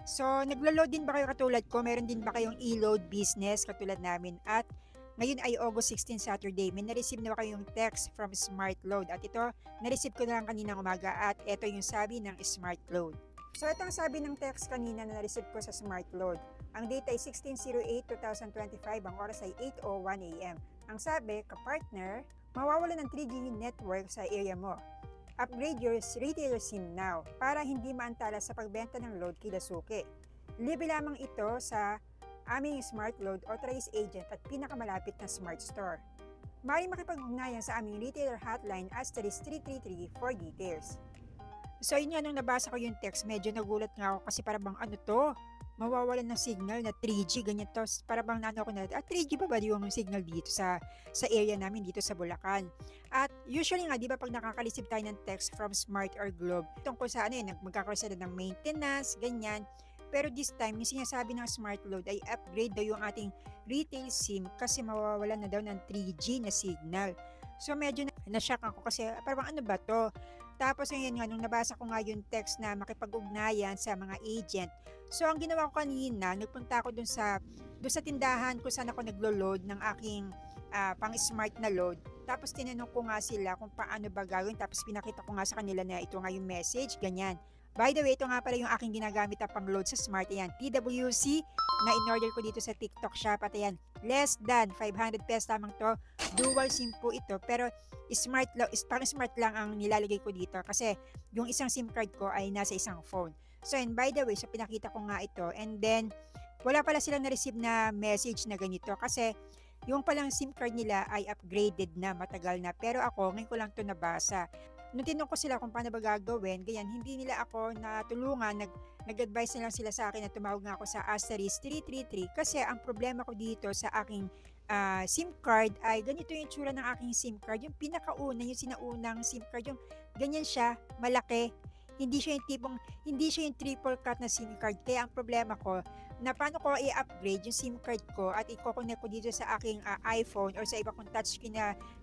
So, naglo-load din ba kayo katulad ko? Meron din ba kayong e-load business katulad namin? At ngayon ay August 16 Saturday. May na-receive na ba kayong text from Smart Load? At ito, na-receive ko na lang kaninang umaga at ito yung sabi ng Smart Load. So, ito ang sabi ng text kanina na na-receive ko sa Smart Load. Ang date ay 16/08/2025, ang oras ay 8:01 AM. Ang sabi, ka-partner, mawawala ng 3G network sa area mo. Upgrade your retailer SIM now para hindi maantala sa pagbenta ng load kila suki. Libre lamang ito sa aming Smart Load authorized agent at pinakamalapit na Smart Store. Maaaring makipag-ugnayan sa aming retailer hotline *333 for details. So yun nga, nung nabasa ko yung text, medyo nagulat nga ako kasi para bang ano to? Mawawalan ng signal na 3G, ganyan to. Para bang nano ako na, 3G ba yung signal dito sa area namin dito sa Bulacan? At usually nga, di ba pag nakaka-receive tayo ng text from Smart or Globe, tungkol sa ano yun, magkakaroon sila ng maintenance, ganyan. Pero this time, yung sinasabi ng Smart Load ay upgrade daw yung ating retail SIM kasi mawawalan na daw ng 3G na signal. So medyo na-shock ako kasi parang ano ba to? Tapos ngayon nga, nung nabasa ko nga yung text na makipag-ugnayan sa mga agent. So ang ginawa ko kanina, nagpunta ako dun sa tindahan kung saan ako naglo-load ng aking pang-smart na load. Tapos tinanong ko nga sila kung paano ba gawin. Tapos pinakita ko nga sa kanila na ito nga yung message, ganyan. By the way, ito nga pala yung aking ginagamit na pang-load sa Smart. Ayan, TWC na in-order ko dito sa TikTok shop. At ayan, less than 500 pesos lamang to. Dual SIM po ito. Pero parang smart lang ang nilalagay ko dito. Kasi yung isang SIM card ko ay nasa isang phone. So, and by the way, so pinakita ko nga ito. And then, wala pala silang na-receive na message na ganito. Kasi yung palang SIM card nila ay upgraded na, matagal na. Pero ako, ngayon ko lang ito nabasa. Nung tinanong ko sila kung paano ba gagawin, ganyan, hindi nila ako natulungan, nag-advise na lang sila sa akin na tumawag nga ako sa *333 kasi ang problema ko dito sa aking SIM card ay ganito yung itsura ng aking SIM card, yung pinakauna, yung sinaunang SIM card, yung ganyan siya, malaki. Hindi siya yung triple cut na SIM card. Kaya ang problema ko, na paano ko i-upgrade yung SIM card ko at i-connect ko dito sa aking iPhone or sa iba kong touchscreen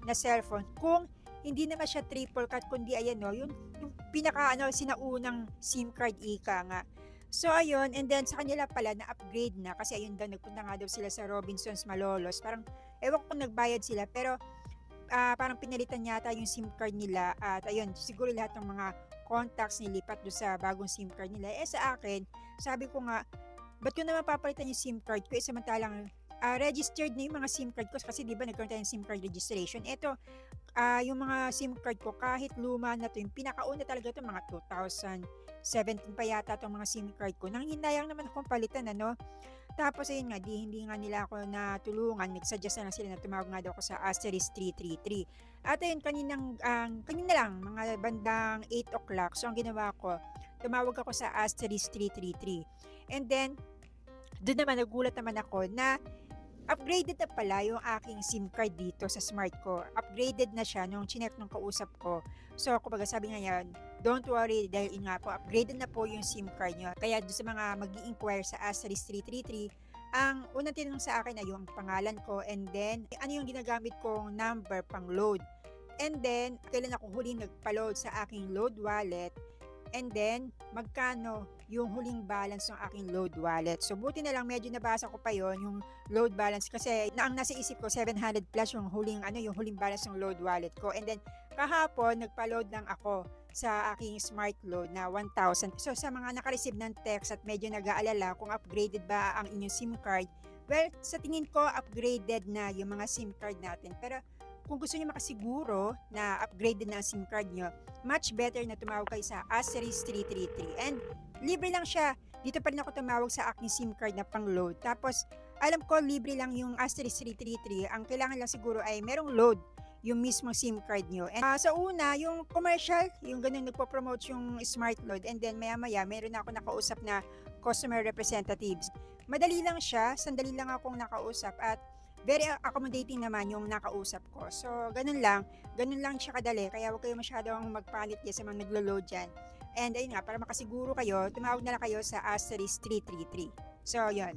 na cellphone kung hindi naman siya triple cut kundi ayan no, yung pinaka sinaunang SIM card ika nga. So ayun, and then sa kanila pala na upgrade na kasi ayun daw, nagpunta nga daw sila sa Robinsons Malolos. Parang ewan ko kung nagbayad sila pero parang pinalitan yata yung SIM card nila at ayun, siguro lahat ng mga contacts nilipat do sa bagong SIM card nila. Sa akin, sabi ko nga, ba't ko naman papalitan yung SIM card ko samantalang registered na yung mga SIM card ko kasi di ba nagkaroon tayo ng SIM card registration. Ito, yung mga SIM card ko kahit luma na to, yung pinakauna talaga to mga 2017 pa yata itong mga SIM card ko. Nang hinayang naman akong palitan Tapos ayun nga, hindi nga nila ako natulungan. Nagsuggest na lang sila na tumawag nga daw ako sa *333. At ayun, kanina lang, mga bandang 8 o'clock. So ang ginawa ko, tumawag ako sa *333. And then, doon naman, nagulat naman ako na upgraded na pala yung aking SIM card dito sa Smart ko. Upgraded na siya nung chinek nung kausap ko. So, kumbaga sabi nga yan, don't worry dahil nga po, upgraded na po yung SIM card nyo. Kaya doon sa mga mag-i-inquire sa *333, ang unang tinanong sa akin ay yung pangalan ko and then ano yung ginagamit kong number pang load. And then, kailan ako huling nagpa-load sa aking load wallet. And then, magkano yung huling balance ng aking load wallet. So, buti na lang medyo nabasa ko pa yon yung load balance kasi ang nasa isip ko 700 plus yung huling balance ng load wallet ko. And then, kahapon nagpa-load lang ako sa aking Smart Load na 1,000. So, sa mga naka-receive ng text at medyo nag-aalala kung upgraded ba ang inyong SIM card, well, sa tingin ko upgraded na yung mga SIM card natin. Pero kung gusto niyo makasiguro na upgraded na ang SIM card nyo, much better na tumawag kayo sa *333. And libre lang siya. Dito pa rin ako tumawag sa aking SIM card na pang-load. Tapos, alam ko libre lang yung *333. Ang kailangan lang siguro ay merong load yung mismo SIM card nyo. And sa una, yung commercial, yung ganun nagpo-promote yung Smart Load. And then maya-maya, meron na ako nakausap na customer representatives. Madali lang siya, sandali lang akong nakausap at very accommodating naman yung nakausap ko. So, ganun lang siya kadali. Kaya huwag kayo masyadong magpalit sa mga naglo-load dyan. And ayun nga, para makasiguro kayo, tumawag na lang kayo sa *333. So, yun.